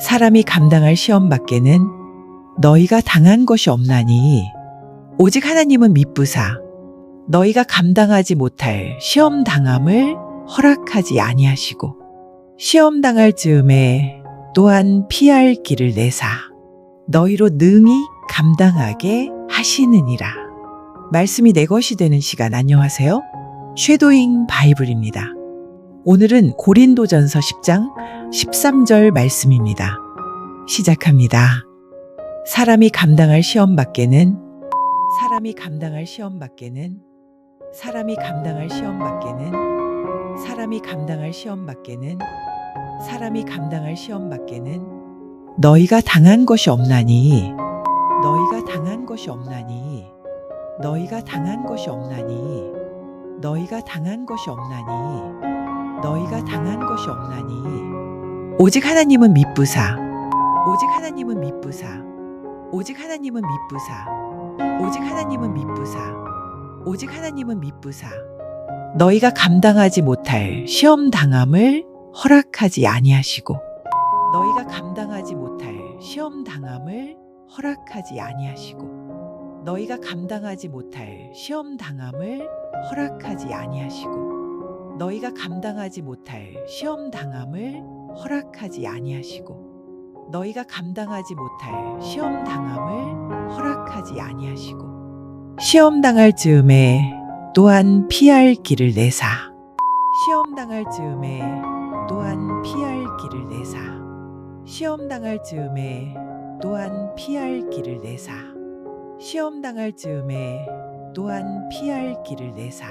사람이 감당할 시험 밖에는 너희가 당한 것이 없나니 오직 하나님은 미쁘사 너희가 감당하지 못할 시험 당함을 허락하지 아니하시고 시험 당할 즈음에 또한 피할 길을 내사 너희로 능히 감당하게 하시느니라. 말씀이 내 것이 되는 시간 안녕하세요. 쉐도잉 바이블입니다. 오늘은 고린도전서 10장 13절 말씀입니다. 시작합니다. 사람이 감당할 시험 밖에는 사람이 감당할 시험 밖에는 사람이 감당할 시험 밖에는 사람이 감당할 시험 밖에는 사람이 감당할 시험 밖에는 너희가 당한 것이 없나니 너희가 당한 것이 없나니 너희가 당한 것이 없나니 너희가 당한 것이 없나니 너희가 당한 것이 없나니 오직 하나님은 미쁘사 오직 하나님은 미쁘사 오직 하나님은 미쁘사 오직 하나님은 미쁘사 오직 하나님은 미쁘사 너희가 감당하지 못할 시험 당함을 허락하지 아니하시고 너희가 감당하지 못할 시험 당함을 허락하지 아니하시고 너희가 감당하지 못할 시험 당함을 허락하지 아니하시고 너희가 감당하지 못할 시험 당함을 허락하지 아니하시고 너희가 감당하지 못할 시험 당함을 허락하지 아니하시고 시험 당할 즈음에 또한 피할 길을 내사 시험 당할 즈음에 또한 피할 길을 내사 시험 당할 즈음에 또한 피할 길을 내사 시험 당할 즈음에 또한 피할 길을 내사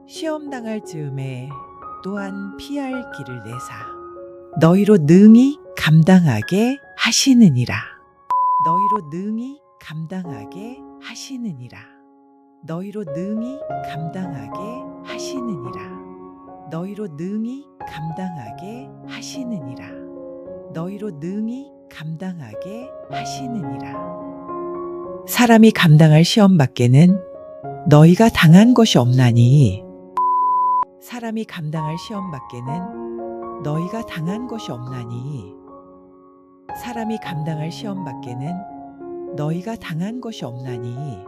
시험 당할 즈음에 또한 피할 길을 내사 너희로 능히 감당하게 하시느니라 너희로 능히 감당하게 하시느니라 너희로 능히 감당하게 하시느니라 너희로 능히 감당하게 하시느니라 너희로 능히 감당하게 하시느니라 사람이 감당할 시험 밖에는 너희가 당한 것이 없나니 사람이 감당할 시험 밖에는 너희가 당한 것이 없나니 사람이 감당할 시험 밖에는 너희가 당한 것이 없나니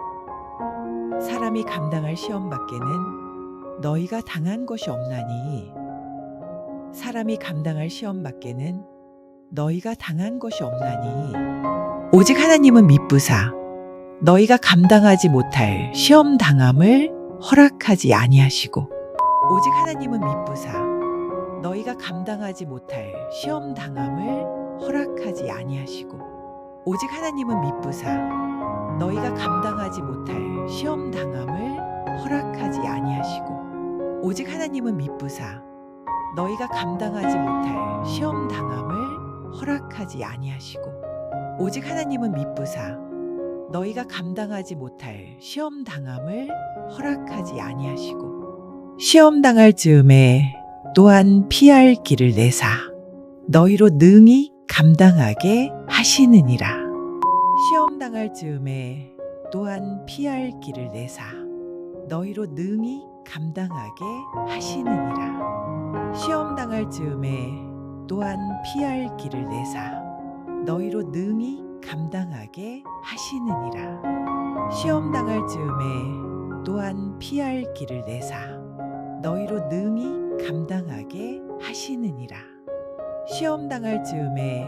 사람이 감당할 시험 밖에는 너희가 당한 것이 없나니 사람이 감당할 시험 밖에는 너희가 당한 것이 없나니 오직 하나님은 미쁘사 너희가 감당하지 못할 시험 당함을 허락하지 아니하시고 오직 하나님은 미쁘사 너희가 감당하지 못할 시험 당함을 허락하지 아니하시고 오직 하나님은 미쁘사 너희가 감당하지 못할 시험 당함을 허락하지 아니하시고 오직 하나님은 미쁘사 너희가 감당하지 못할 시험 당함을 허락하지 아니하시고 오직 하나님은 미쁘사 너희가 감당하지 못할 시험 당함을 허락하지 아니하시고 시험 당할 즈음에 또한 피할 길을 내사 너희로 능히 감당하게 하시느니라 시험 당할 즈음에 또한 피할 길을 내사 너희로 능히 감당하게 하시느니라 시험 당할 즈음에 또한 피할 길을 내사 너희로 능히 감당하게 하시느니라 시험 당할 즈음에 또한 피할 길을 내사 너희로 능히 감당하게 하시느니라 시험 당할 즈음에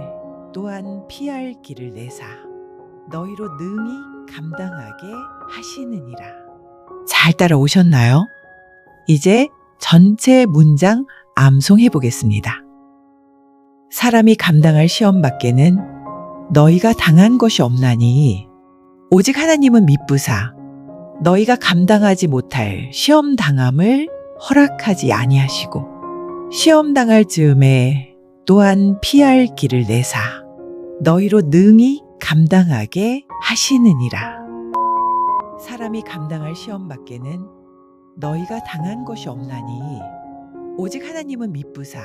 또한 피할 길을 내사 너희로 능히 감당하게 하시느니라 잘 따라오셨나요? 이제 전체 문장 암송해 보겠습니다. 사람이 감당할 시험 밖에는 너희가 당한 것이 없나니 오직 하나님은 미쁘사 너희가 감당하지 못할 시험 당함을 허락하지 아니하시고 시험 당할 즈음에 또한 피할 길을 내사 너희로 능히 감당하게 하시느니라 사람이 감당할 시험 밖에는 너희가 당한 것이 없나니 오직 하나님은 미쁘사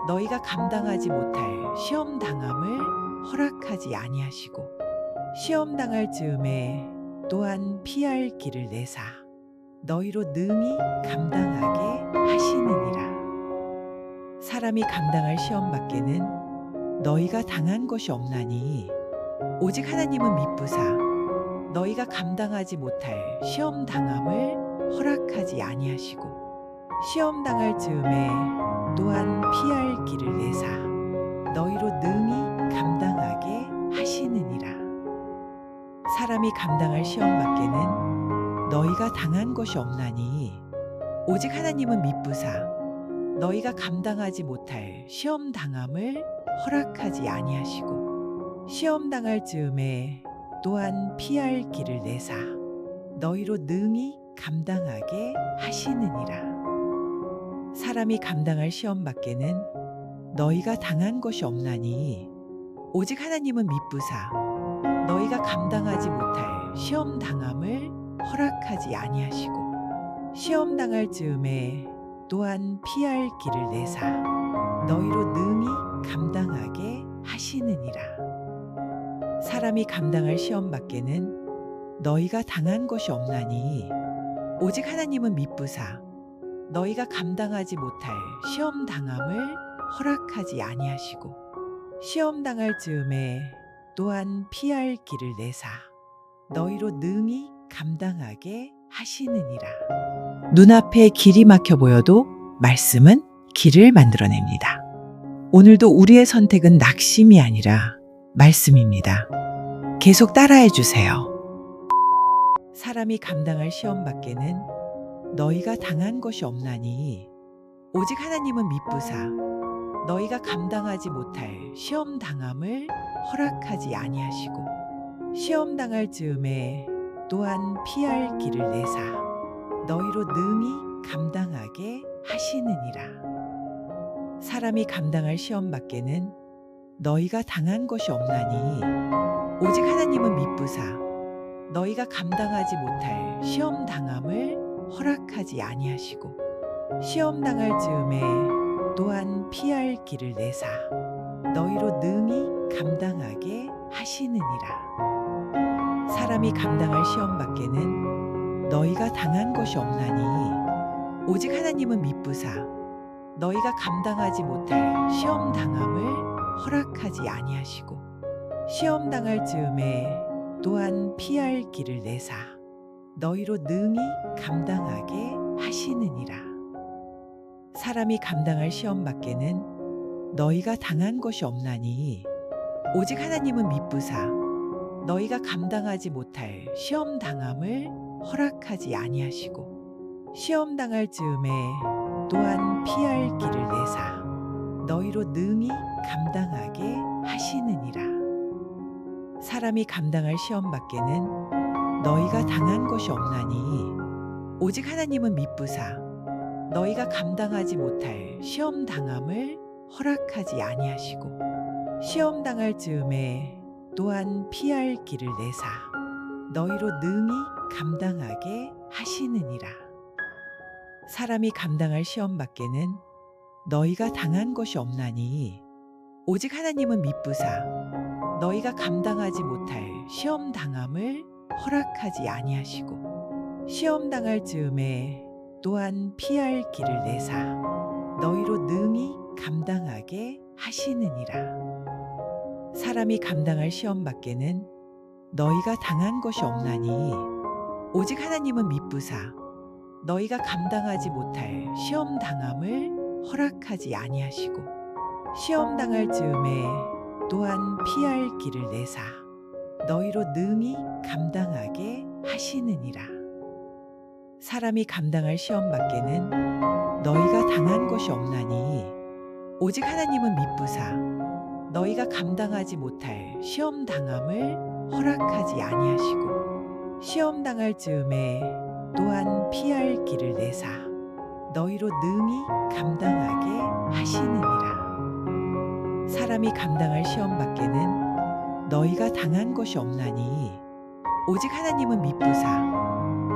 너희가 감당하지 못할 시험 당함을 허락하지 아니하시고 시험 당할 즈음에 또한 피할 길을 내사 너희로 능히 감당하게 하시느니라 사람이 감당할 시험 밖에는 너희가 당한 것이 없나니 오직 하나님은 미쁘사 너희가 감당하지 못할 시험 당함을 허락하지 아니하시고 시험 당할 즈음에 또한 피할 길을 내사 너희로 능히 감당하게 하시느니라. 사람이 감당할 시험 밖에는 너희가 당한 것이 없나니 오직 하나님은 미쁘사 너희가 감당하지 못할 시험 당함을 허락하지 아니하시고 시험 당할 즈음에 또한 피할 길을 내사 너희로 능히 감당하게 하시느니라. 사람이 감당할 시험 밖에는 너희가 당한 것이 없나니 오직 하나님은 미쁘사 너희가 감당하지 못할 시험 당함을 허락하지 아니하시고 시험 당할 즈음에 또한 피할 길을 내사 너희로 능히 감당하게 하시느니라. 사람이 감당할 시험 밖에는 너희가 당한 것이 없나니 오직 하나님은 미쁘사 너희가 감당하지 못할 시험 당함을 허락하지 아니하시고 시험 당할 즈음에 또한 피할 길을 내사 너희로 능히 감당하게 하시느니라. 눈앞에 길이 막혀 보여도 말씀은 길을 만들어냅니다. 오늘도 우리의 선택은 낙심이 아니라 말씀입니다. 계속 따라해 주세요. 사람이 감당할 시험 밖에는 너희가 당한 것이 없나니 오직 하나님은 미쁘사 너희가 감당하지 못할 시험 당함을 허락하지 아니하시고 시험 당할 즈음에 또한 피할 길을 내사 너희로 능히 감당하게 하시느니라. 사람이 감당할 시험 밖에는 너희가 당한 것이 없나니 오직 하나님은 미쁘사 너희가 감당하지 못할 시험 당함을 허락하지 아니하시고 시험 당할 즈음에 또한 피할 길을 내사 너희로 능히 감당하게 하시느니라. 사람이 감당할 시험 밖에는 너희가 당한 것이 없나니 오직 하나님은 미쁘사 너희가 감당하지 못할 시험 당함을 허락하지 아니하시고 시험 당할 즈음에 또한 피할 길을 내사 너희로 능히 감당하게 하시느니라. 사람이 감당할 시험 밖에는 너희가 당한 것이 없나니 오직 하나님은 미쁘사 너희가 감당하지 못할 시험 당함을 허락하지 아니하시고 시험 당할 즈음에 또한 피할 길을 내사 너희로 능히 감당하게 하시느니라. 사람이 감당할 시험 밖에는 너희가 당한 것이 없나니 오직 하나님은 미쁘사 너희가 감당하지 못할 시험 당함을 허락하지 아니하시고 시험 당할 즈음에 또한 피할 길을 내사 너희로 능히 감당하게 하시느니라. 사람이 감당할 시험 밖에는 너희가 당한 것이 없나니 오직 하나님은 미쁘사 너희가 감당하지 못할 시험 당함을 허락하지 아니하시고 시험 당할 즈음에 또한 피할 길을 내사 너희로 능히 감당하게 하시느니라. 사람이 감당할 시험 밖에는 너희가 당한 것이 없나니 오직 하나님은 미쁘사 너희가 감당하지 못할 시험 당함을 허락하지 아니하시고 시험 당할 즈음에 또한 피할 길을 내사 너희로 능히 감당하게 하시느니라. 사람이 감당할 시험 밖에는 너희가 당한 것이 없나니 오직 하나님은 미쁘사 너희가 감당하지 못할 시험 당함을 허락하지 아니하시고 시험 당할 즈음에 또한 피할 길을 내사 너희로 능히 감당하게 하시느니라. 사람이 감당할 시험 밖에는 너희가 당한 것이 없나니 오직 하나님은 미쁘사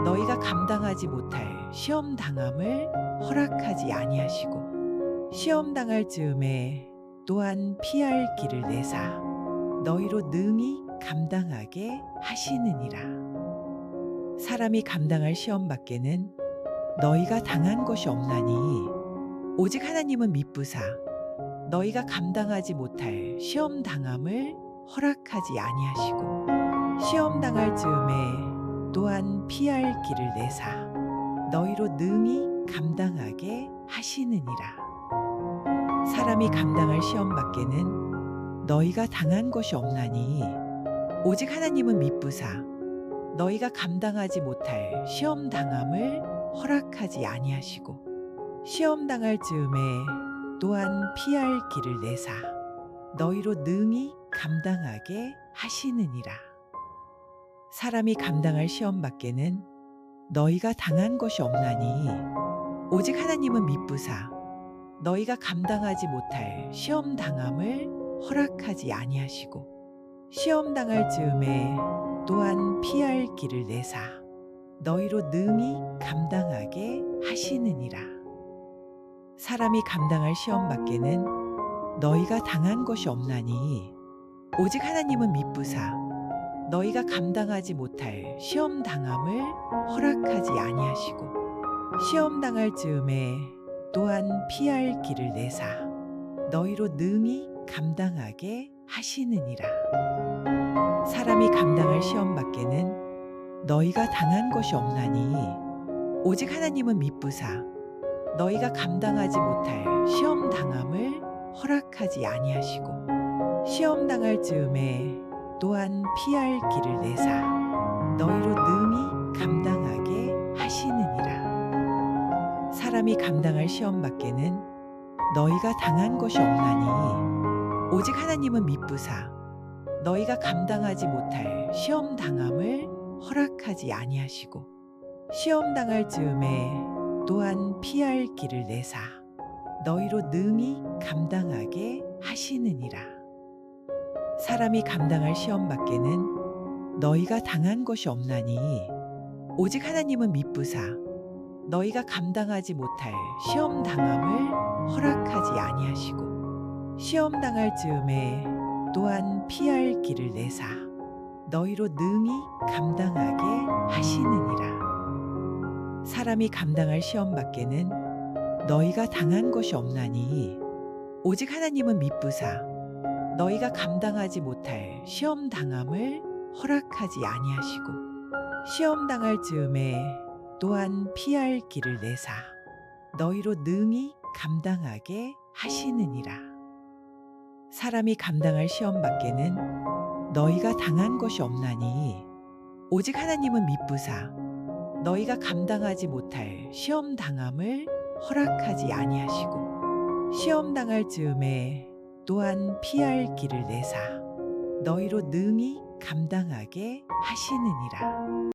너희가 감당하지 못할 시험 당함을 허락하지 아니하시고 시험 당할 즈음에 또한 피할 길을 내사 너희로 능히 감당하게 하시느니라. 사람이 감당할 시험 밖에는 너희가 당한 것이 없나니 오직 하나님은 미쁘사 너희가 감당하지 못할 시험 당함을 허락하지 아니하시고 시험 당할 즈음에 또한 피할 길을 내사 너희로 능히 감당하게 하시느니라. 사람이 감당할 시험 밖에는 너희가 당한 것이 없나니 오직 하나님은 미쁘사 너희가 감당하지 못할 시험 당함을 허락하지 아니하시고 시험 당할 즈음에 또한 피할 길을 내사 너희로 능히 감당하게 하시느니라. 사람이 감당할 시험 밖에는 너희가 당한 것이 없나니 오직 하나님은 미쁘사 너희가 감당하지 못할 시험 당함을 허락하지 아니하시고 시험 당할 즈음에 또한 피할 길을 내사 너희로 능히 감당하게 하시느니라. 사람이 감당할 시험 밖에는 너희가 당한 것이 없나니 오직 하나님은 미쁘사 너희가 감당하지 못할 시험 당함을 허락하지 아니하시고 시험 당할 즈음에 또한 피할 길을 내사 너희로 능히 감당하게 하시느니라. 사람이 감당할 시험 밖에는 너희가 당한 것이 없나니 오직 하나님은 미쁘사 너희가 감당하지 못할 시험 당함을 허락하지 아니하시고 시험 당할 즈음에 또한 피할 길을 내사 너희로 능히 감당하게 하시느니라. 사람이 감당할 시험 밖에는 너희가 당한 것이 없나니 오직 하나님은 미쁘사 너희가 감당하지 못할 시험 당함을 허락하지 아니하시고 시험 당할 즈음에 또한 피할 길을 내사 너희로 능히 감당하게 하시느니라. 사람이 감당할 시험 밖에는 너희가 당한 것이 없나니 오직 하나님은 미쁘사 너희가 감당하지 못할 시험 당함을 허락하지 아니하시고 시험 당할 즈음에 또한 피할 길을 내사 너희로 능히 감당하게 하시느니라. 사람이 감당할 시험 밖에는 너희가 당한 것이 없나니 오직 하나님은 미쁘사 너희가 감당하지 못할 시험 당함을 허락하지 아니하시고 시험 당할 즈음에 또한 피할 길을 내사 너희로 능히 감당하게 하시느니라. 사람이 감당할 시험 밖에는 너희가 당한 것이 없나니 오직 하나님은 미쁘사 너희가 감당하지 못할 시험 당함을 허락하지 아니하시고 시험 당할 즈음에 또한 피할 길을 내사 너희로 능히 감당하게 하시느니라.